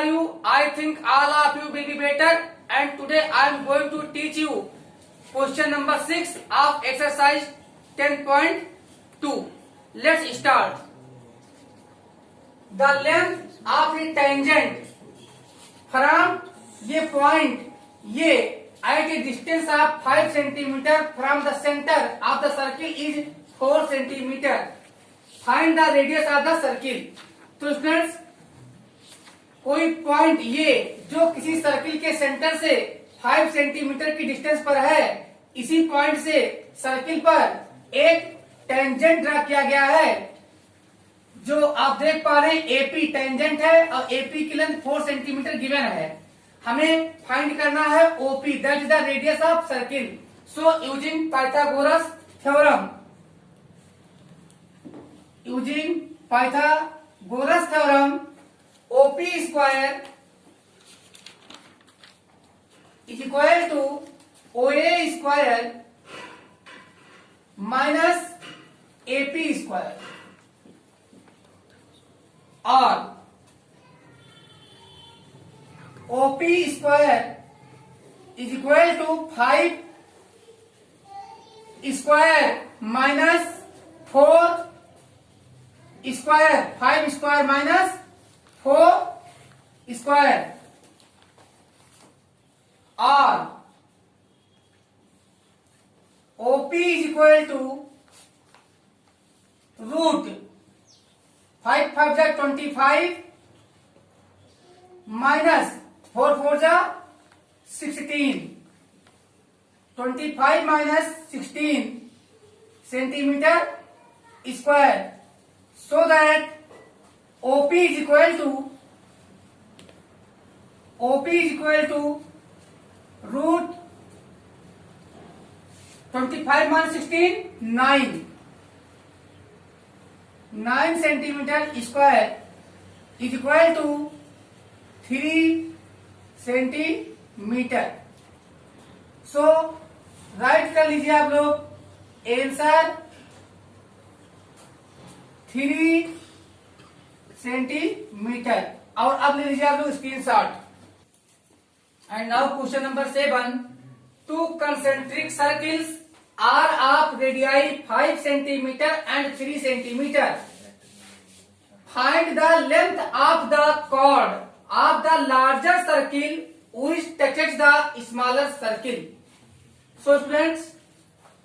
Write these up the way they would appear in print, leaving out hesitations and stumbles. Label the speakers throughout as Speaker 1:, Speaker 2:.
Speaker 1: are you? I think all of you will be better. And today I am going to teach you question number 6 of exercise 10.2. Let's start. The length of a tangent from a point A at a distance of 5 centimeter from the center of the circle is 4 centimeter. Find the radius of the circle. तो students, कोई point ये जो किसी circle के centre से 5 centimetre की distance पर है, इसी पॉइंट से सर्किल पर एक टेंजेंट ड्रा किया गया है जो आप देख पा रहे हैं एपी टेंजेंट है और एपी की लेंथ 4 सेंटीमीटर गिवन है। हमें फाइंड करना है OP, that is the radius of circle. So using Pythagoras theorem, using Pythagoras theorem, OP square is equal to OA square minus AP square, और OP square is equal to 5 square minus 4 square, 5 square minus 4 square, और OP is equal to root 5 5 जा 25 minus 4 4 जा 16, 25 minus 16 centimeter square, so that OP is equal to root 25 minus 16, 9 centimeter square is equal to 3 centimeter. So right कर लीजिए आप लोग answer 3 centimetre, और अब ले लीजिए आप लोग screenshot. And now question number 7, two concentric circles are of radii 5 centimetre and 3 centimetre. Find the length of the chord of the larger circle which touches the smaller circle. So students,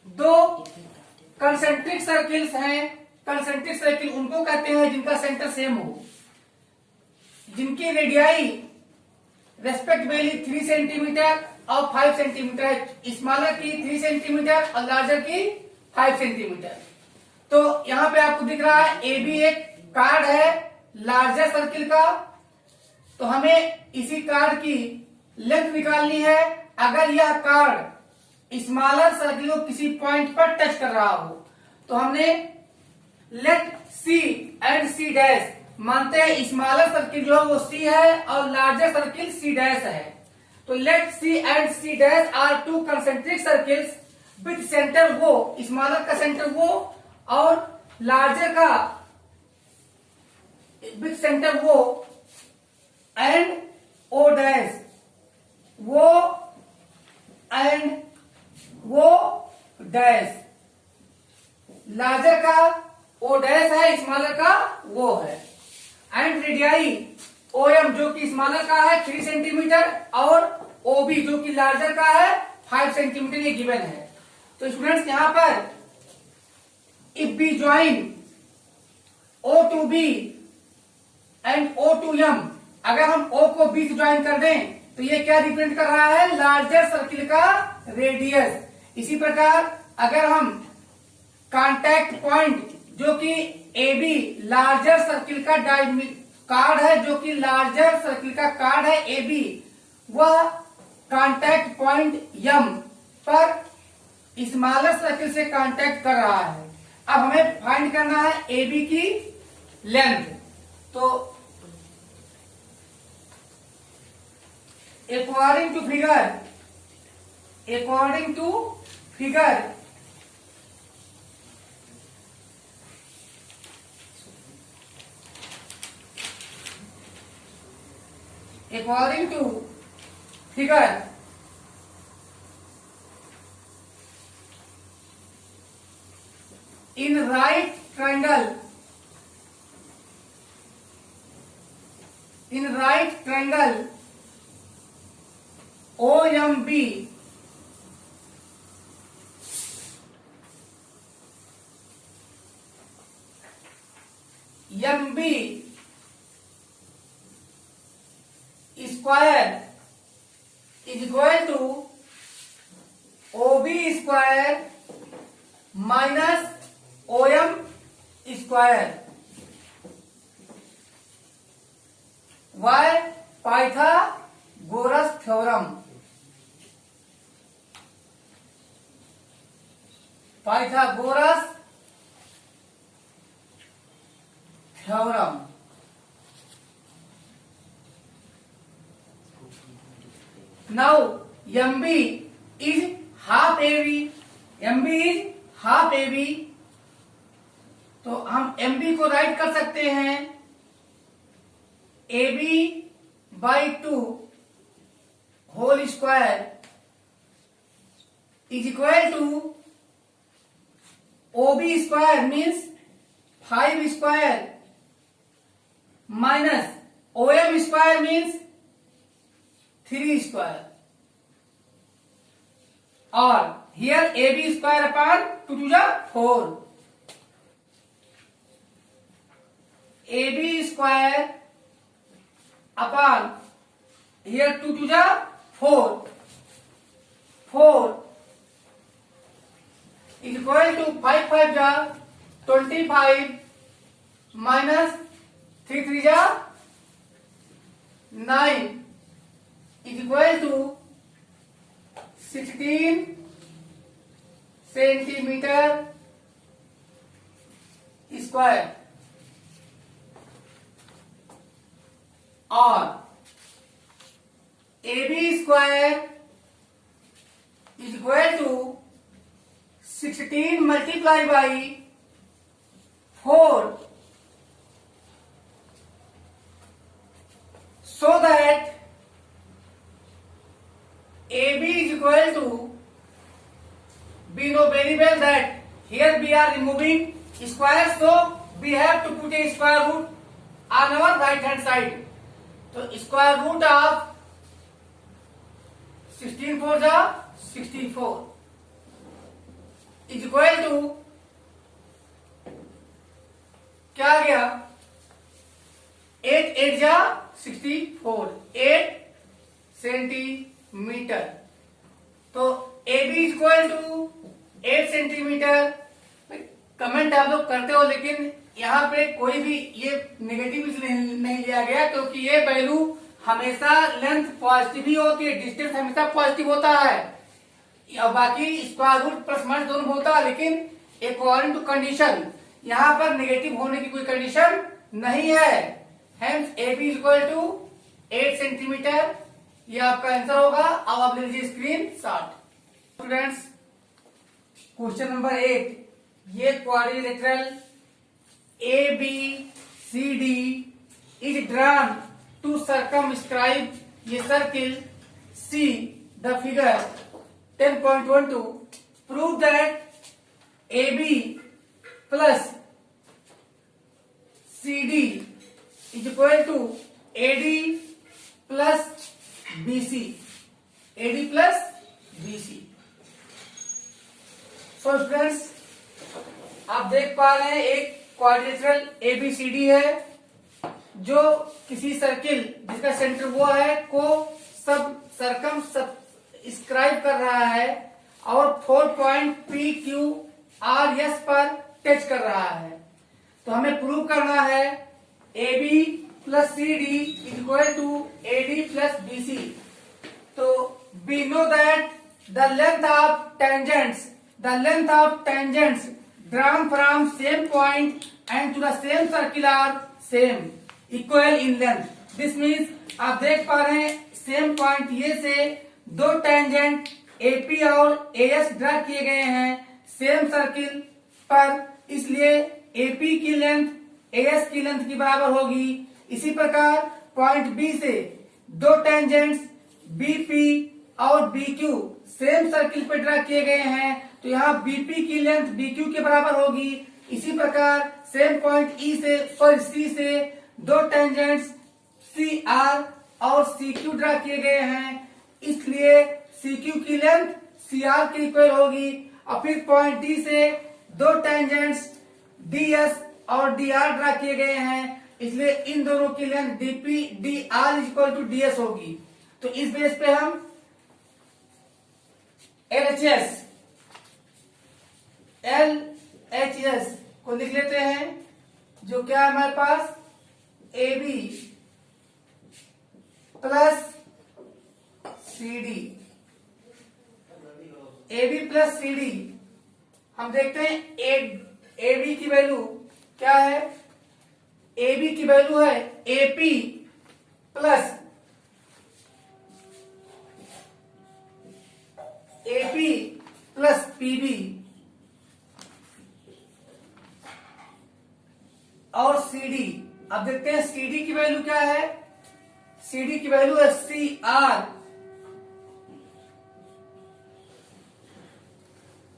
Speaker 1: दो concentric circles हैं। Concentric circle उनको कहते हैं जिनका centre same हो, जिनकी radii respectively 3 centimetre और 5 centimetre है। स्मॉलर की 3 सेंटीमीटर और लार्जर की 5 सेंटीमीटर। तो यहां पे आपको दिख रहा है ए बी एक कार्ड है लार्जर सर्किल का, तो हमें इसी कार्ड की लेंथ निकालनी है। अगर यह कार्ड स्मॉलर सर्किल को किसी पॉइंट पर टच कर रहा हो तो हमने let C and C dash, मानते हैं स्मॉलर सर्किल जो है वो सी है और लार्जर सर्किल सी डैश है। तो let C and C dash are two concentric circles with centre O, smaller का सेंटर वो और लार्जर का with centre O, and O dash, O and O dash. Larger का ओ डैश है, smaller का वो है। एंड रेडियाई ओ एम जो कि स्मॉलर का है 3 सेंटीमीटर और ओ बी जो कि लार्जर का है 5 सेंटीमीटर, ये गिवन है। तो स्टूडेंट्स यहां पर if we join O to B and O to M, अगर हम ओ को बी से ज्वाइन कर दें तो ये क्या रिप्रेजेंट कर रहा है, लार्जर सर्किल का रेडियस। इसी प्रकार अगर हम कांटेक्ट पॉइंट जो कि ए बी लार्जर सर्किल का कार्ड है, जो कि लार्जर सर्किल का कार्ड है ए बी, वह कांटेक्ट पॉइंट एम पर स्मॉलर सर्किल से कांटेक्ट कर रहा है। अब हमें फाइंड करना है ए बी की लेंथ। तो according to figure according to figure in right triangle OMB MB square is equal to OB square minus OM square. Why? Pythagoras theorem. Pythagoras theorem. Now MB is half AB. MB is half AB. तो हम MB को right कर सकते हैं AB by 2 whole square is equal to OB square means 5 square minus OM square means 3 square, or here AB square upon 2 to the 4. AB square upon here 2 to the 4 is equal to 5 5 the 25 minus 3 3 the 9 is equal to 16 centimeter square, और AB square is equal to 16 multiplied by 4, so that AB is equal to, we know very well that here we are removing square, so we have to put a square root on our right hand side. So square root of 16 4 जा 64 is equal to क्या आ गया 8 8 जा 64 8 centimetre. तो AB is equal to 8 centimetre. Comment आप लोग करते हो, लेकिन यहाँ पे कोई भी ये नेगेटिव इसलिए नहीं लिया गया क्योंकि ये वैल्यू हमेशा लेंथ पॉजिटिव ही होती है, डिस्टेंस हमेशा पॉजिटिव होता है, और बाकी स्क्वायर रूट प्लस माइनस दोनों होता है, लेकिन अकॉर्डिंग टू कंडीशन यहाँ पर नेगेटिव होने की कोई कंडीशन नहीं है. Hence AB is equal to 8 centimetre. ये आपका आंसर होगा. अब आप ले लीजिए screenshot. Students, question number 8, ये quadrilateral ABCD is drawn to circumscribe ये circle. See the figure 10.12. Prove that AB plus CD is equal to AD plus BC. AD plus BC. So friends, आप देख पा रहे हैं एक quadrilateral ABCD है जो किसी सर्किल जिसका सेंटर वो है को सब सर्कमस्क्राइब कर रहा है और 4 पॉइंट PQRS पर टच कर रहा है. तो हमें प्रूव करना है AB plus CD is equal to AD plus BC. तो we know that the length of tangents drawn from same point and to the same circle are same, equal in length. This means आप देख पा रहे हैं same point ये से दो tangent AP और AS ड्रा किए गए हैं सेम सर्किल पर, इसलिए AP की लेंथ AS की लेंथ की बराबर होगी. इसी प्रकार पॉइंट B से दो टेंजेंट्स बीपी और बीक्यू सेम सर्किल पे ड्रा किए गए हैं, तो यहाँ बीपी की लेंथ बीक्यू के बराबर होगी। इसी प्रकार सेम पॉइंट सी से दो टेंजेंट्स सी आर और सी क्यू ड्रा किए गए हैं, इसलिए सी क्यू की लेंथ सी आर के इक्वल होगी। और फिर पॉइंट डी से दो टेंजेंट्स डी एस और डी आर ड्रा किए गए हैं, इसलिए इन दोनों की लेंथ DP D R equal to D S होगी। तो इस बेस पे हम एल एच एस को लिख लेते हैं, जो क्या है हमारे पास A B plus C D. A B plus C D हम देखते हैं ए बी की वैल्यू क्या है। ए बी की वैल्यू है एपी प्लस पीबी और सीडी। अब देखते हैं सीडी की वैल्यू क्या है। सीडी की वैल्यू है C R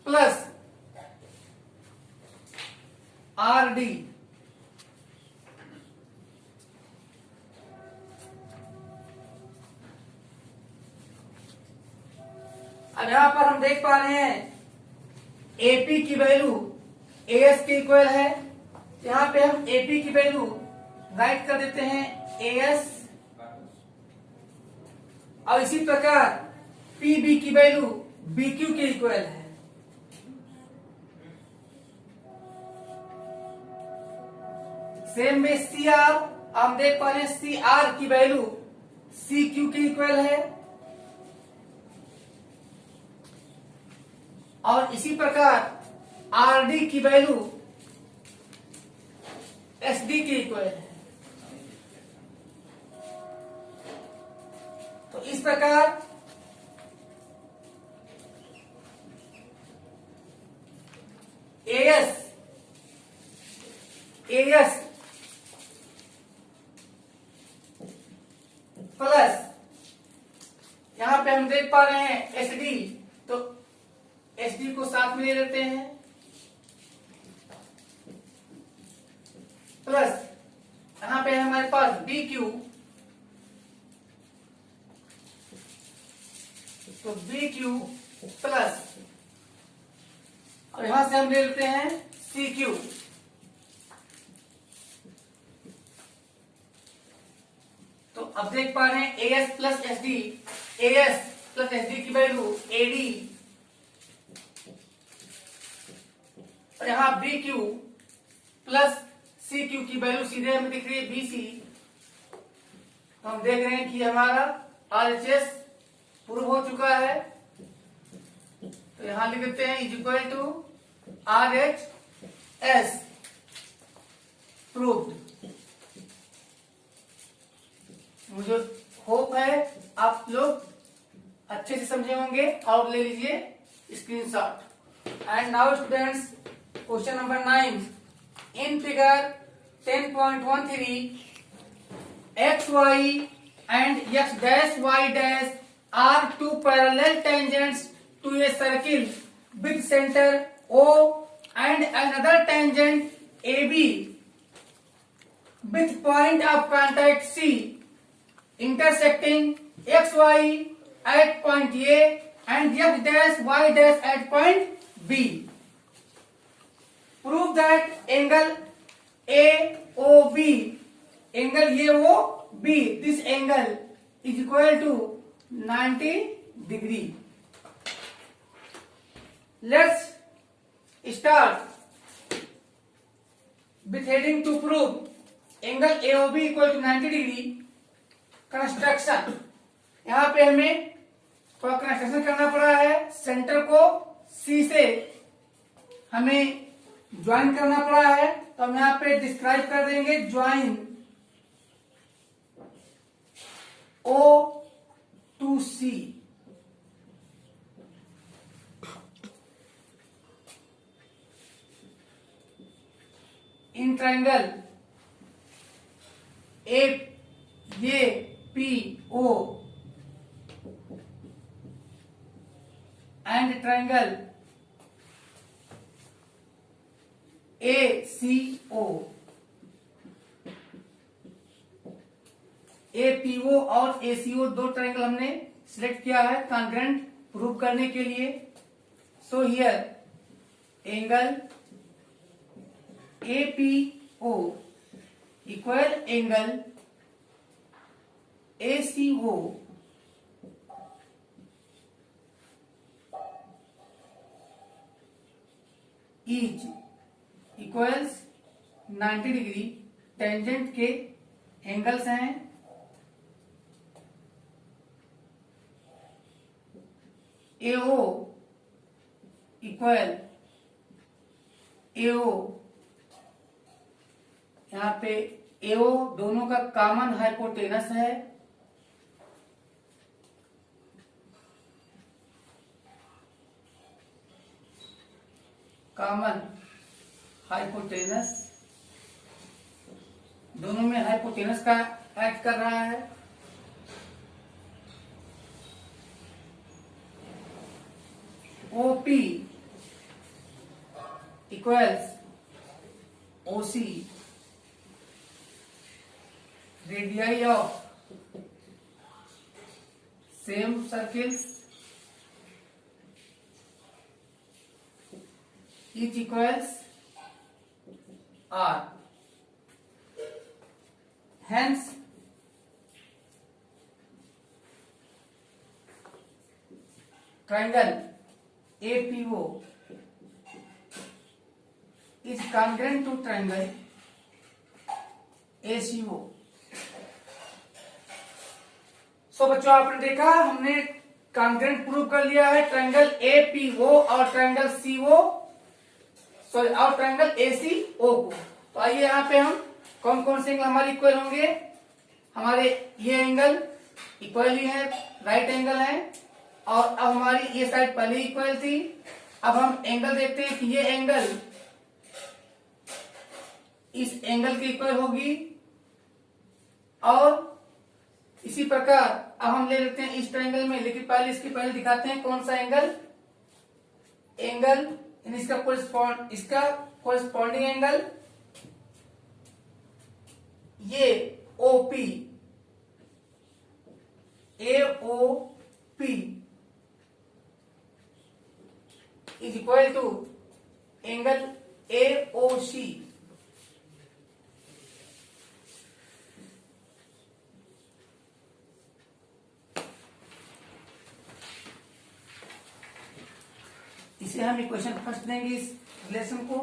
Speaker 1: plus R D. अब यहां पर हम देख पा रहे हैं एपी की वैल्यू एएस के इक्वल है, यहां पे हम एपी की वैल्यू राइट कर देते हैं एएस, और इसी प्रकार पीबी की वैल्यू बीक्यू के इक्वल है। सेम में सी आर हम देख पा रहे हैं सी आर की वैल्यू सी क्यू के इक्वल है, और इसी प्रकार आर डी की वैल्यू एस डी के इक्वल है। तो इस प्रकार एएस प्लस यहां पे हम देख पा रहे हैं एस डी, तो एस डी को साथ में ले लेते हैं, प्लस यहां पे हमारे पास बी क्यू, तो बी क्यू प्लस, और यहां से हम ले लेते हैं सी क्यू। तो अब देख पा रहे हैं AS plus S D, AS plus S D की वैल्यू एडी, और यहां B Q plus C Q की वैल्यू सीधे हमें दिख रही है बीसी। तो हम देख रहे हैं कि हमारा आरएचएस प्रूव हो चुका है, तो यहां लिख देते हैं is equal to R H S proved. मुझे होप है आप लोग अच्छे से समझे होंगे, और ले लीजिए screenshot. And now students, question number 9 in figure 10.13 X Y and X dash Y dash are two parallel tangents to a circle with center O and another tangent AB with point of contact C intersecting XY at point A and X dash Y dash at point B. Prove that angle AOB, angle AOB, this angle is equal to 90 degree. Let's start with heading to prove angle AOB equal to 90 degree. Construction, यहाँ पे हमें थोड़ा construction करना पड़ा है। Centre को सी से हमें ज्वाइन करना पड़ा है, तो हम यहाँ पे डिस्क्राइब कर देंगे join O to C। In triangle A ये P O and triangle ACO, APO और ACO दो ट्रायंगल हमने सिलेक्ट किया है कॉन्ग्रुएंट प्रूव करने के लिए। So here angle APO equal angle ACO is equals 90 degree. Tangent के एंगल्स हैं AO इक्वल AO, यहां पे AO दोनों का कॉमन हाइपोटेनस है, कॉमन हाइपोटेनस, दोनों में हाइपोटेनस का एक्ट कर रहा है। OP equals OC, radii of same circles each equals R. Hence, triangle APO is congruent to triangle ACO. सो बच्चों आपने देखा हमने कॉन्ग्रुएंट प्रूव कर लिया है ट्रायंगल APO और ट्रायंगल CO सॉरी और ट्रायंगल ACO को। तो आइए यहाँ पे हम कौन कौन से एंगल हमारे इक्वल होंगे। हमारे ये एंगल इक्वल ही है, राइट एंगल है, और अब हमारी ये साइड पहले इक्वल थी। अब हम एंगल देखते हैं कि ये एंगल इस एंगल के इक्वल होगी, और इसी प्रकार अब हम ले लेते हैं इस ट्रायंगल में, लेकिन पहले इसके पहले दिखाते हैं कौन सा एंगल, एंगल इसका कोरिस्पॉन्डिंग एंगल ये OP, AOP is equal to angle AOC। इसे हम इक्वेशन फर्स्ट देंगे इस रिलेशन को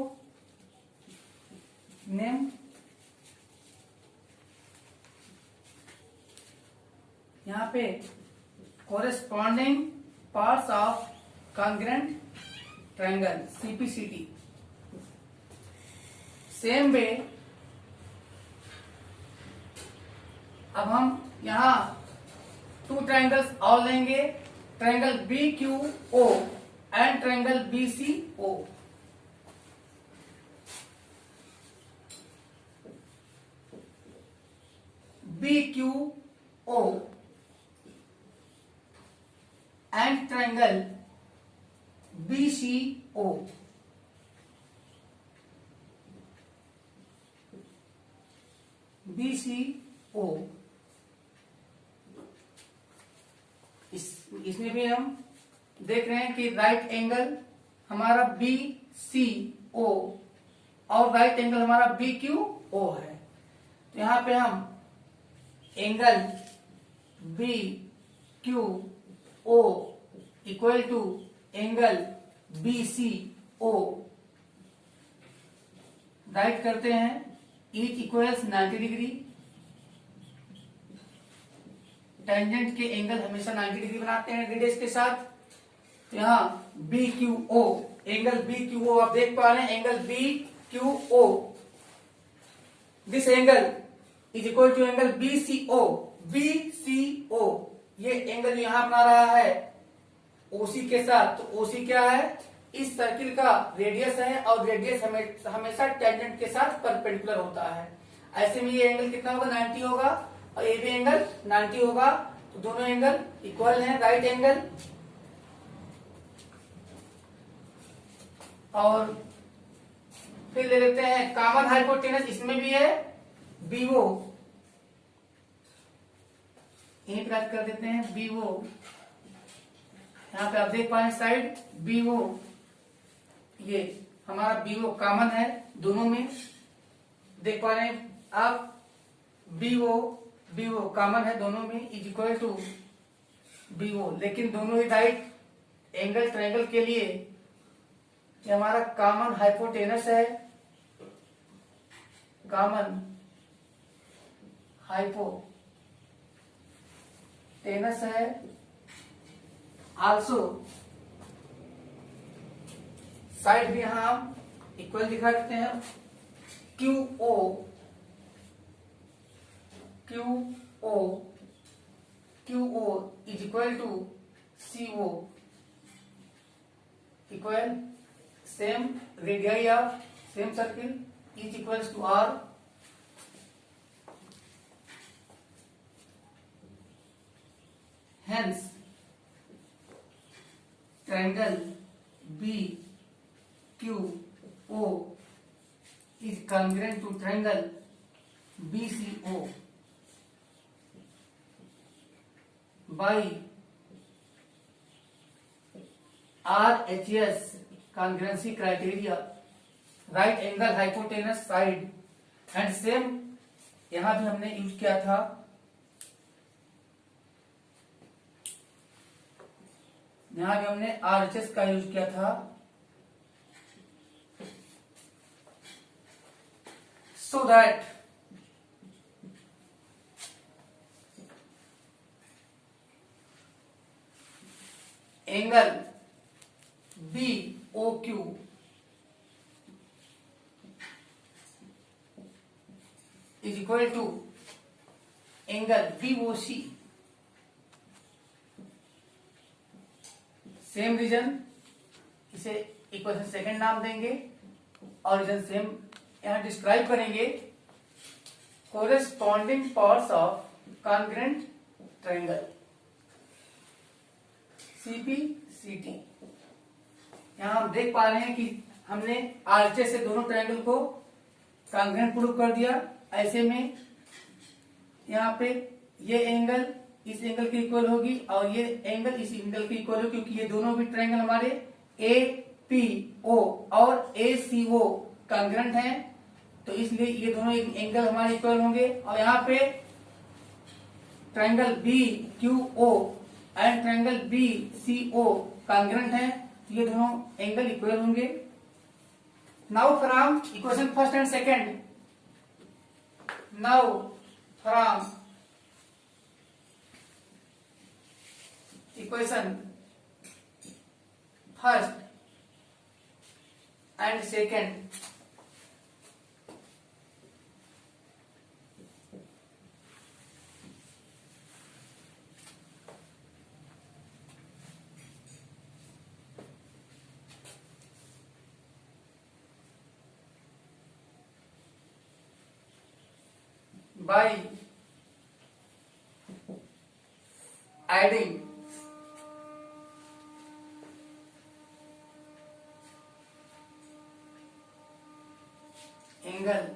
Speaker 1: नेम, यहाँ पे corresponding parts of congruent triangle CPCT। Same way अब हम यहाँ टू ट्रायंगल्स और लेंगे, triangle BQO and triangle BCO। BQO and triangle BCO। BCO इसमें भी हम देख रहे हैं कि राइट एंगल हमारा BCO और राइट एंगल हमारा BQO है। तो यहां पे हम angle BQO equal to angle BCO right करते हैं, ईच इक्वल्स 90 डिग्री। टेंजेंट के एंगल हमेशा 90 डिग्री बनाते हैं रेडियस के साथ। तो यहाँ BQO एंगल BQO आप देख पा रहे हैं, angle BQO this angle is equal to angle BCO। BCO ये एंगल यहां बना रहा है OC के साथ। तो OC क्या है, इस सर्किल का रेडियस है, और रेडियस हमेशा टेंजेंट के साथ परपेंडिकुलर होता है। ऐसे में ये एंगल कितना होगा, 90 होगा, और ये भी एंगल 90 होगा। तो दोनों एंगल इक्वल हैं, राइट एंगल। और फिर ले लेते हैं कॉमन हाइपोटेनस, इसमें भी है बीओ, यहीं पे याद कर देते हैं बीओ। यहाँ पे आप देख पाए साइड बीओ, ये हमारा बीओ कॉमन है दोनों में, देख पा रहे हैं आप। बीओ बीओ कॉमन है दोनों में, इज इक्वल टू बीओ, लेकिन दोनों ही राइट एंगल ट्रायंगल के लिए ये हमारा कॉमन हाइपोटेनस है, कॉमन हाइपोटेनस है। आल्सो साइड भी यहां हम इक्वल दिखा देते हैं, Q O is equal to CO, equal same radius of same circle is equals to R। Hence triangle BQO is congruent to triangle BCO by RHS congruency criteria, right angle hypotenuse side। And same यहां भी हमने use किया था, यहां भी हमने RHS का use किया था। So that angle BOQ is equal to angle BOC, same reason, इसे इक्वेशन सेकंड नाम देंगे और रीजन सेम यहां डिस्क्राइब करेंगे। Corresponding parts of congruent triangle CPCT। यहां हम देख पा रहे हैं कि हमने RHS से दोनों ट्रायंगल को कॉन्ग्रुएंट प्रूव कर दिया। ऐसे में यहाँ पे ये एंगल इस एंगल के इक्वल होगी और ये एंगल इस एंगल के इक्वल होगी, क्योंकि ये दोनों भी ट्रायंगल हमारे APO और ACO कॉन्ग्रुएंट हैं, तो इसलिए ये दोनों एंगल हमारे इक्वल होंगे। और यहाँ पे triangle BQO and triangle BCO congruent हैं, तो ये दोनों एंगल इक्वल होंगे। Now from equation first and second, now from equation first and second, by adding angle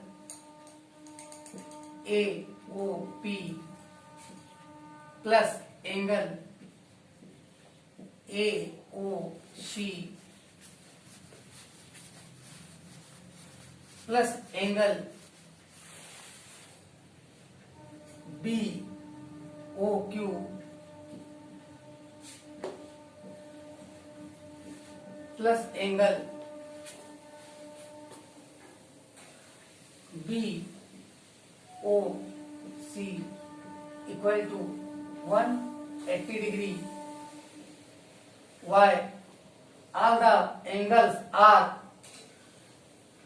Speaker 1: AOP plus angle AOC plus angle BOQ plus angle BOC equal to 180 degree. Why? All the angles are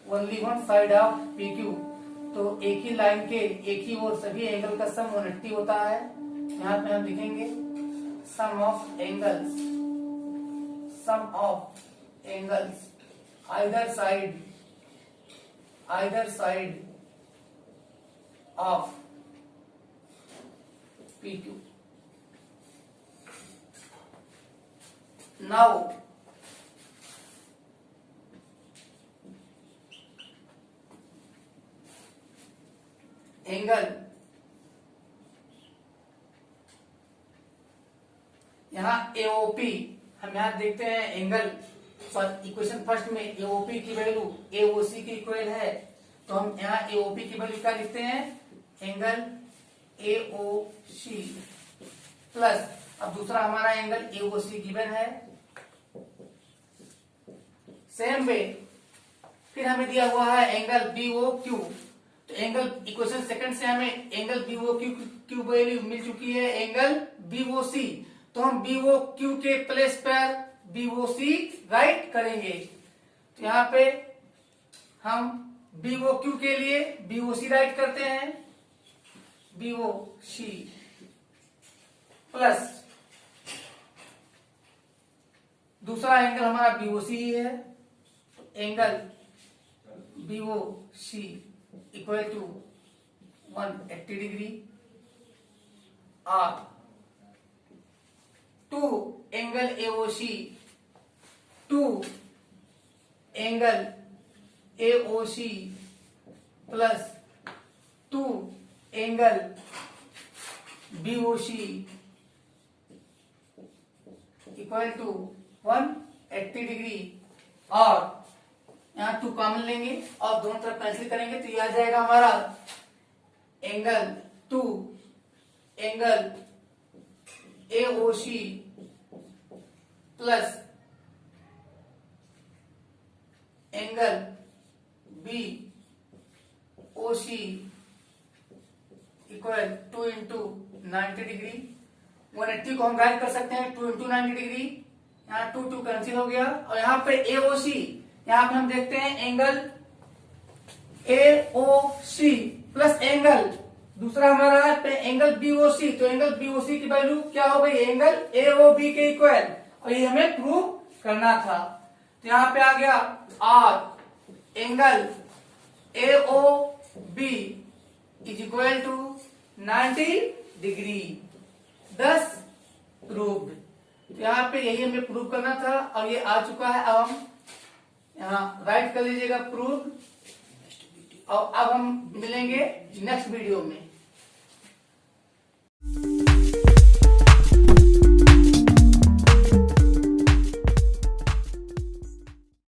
Speaker 1: only one side of PQ, तो एक ही line के एक ही ओर सभी angle का सम 180 होता है। यहाँ पे हम लिखेंगे sum of angles either side of PQ। Now angle, यहां एओपी, हम यहां देखते हैं एंगल पर इक्वेशन फर्स्ट में एओपी की वैल्यू एओसी की इक्वल है, तो हम यहां एओपी की वैल्यू क्या लिखते हैं, एंगल एओसी प्लस, अब दूसरा हमारा एंगल एओसी गिवन है, सेम वे फिर हमें दिया हुआ है एंगल बीओक्यू, तो एंगल इक्वेशन सेकंड से हमें एंगल बीओक्यू की वैल्यू मिल चुकी है एंगल बीओसी, तो हम बीओक्यू के प्लेस पर बीओसी राइट करेंगे, तो यहां पे हम बीओक्यू के लिए बीओसी राइट करते हैं, बीओसी प्लस दूसरा एंगल हमारा बीओसी ही है, तो angle BOC equal to 180 degree और two angle AOC, two angle AOC plus two angle BOC equal to 180 degree, और यहां टू कॉमन लेंगे और दोनों तरफ कैंसिल करेंगे, तो यह आ जाएगा हमारा angle two angle AOC plus angle B OC equal 2 into 90 degree, 180 को हम राइट कर सकते हैं 2 इंटू 90 डिग्री, यहाँ 2 कैंसिल हो गया, और यहाँ पे एओसी, यहाँ पे हम देखते हैं एंगल एओसी प्लस एंगल दूसरा हमारा है एंगल बीओसी, तो एंगल बीओसी की वैल्यू क्या हो गई, एंगल एओबी के इक्वल, और ये हमें प्रूव करना था, तो यहाँ पे आ गया और angle AOB is equal to 90 degree, 10 proved, तो यहाँ पे यही हमें प्रूव करना था और ये आ चुका है, अब हम यहाँ राइट कर लीजिएगा प्रूव, और अब हम मिलेंगे नेक्स्ट वीडियो में।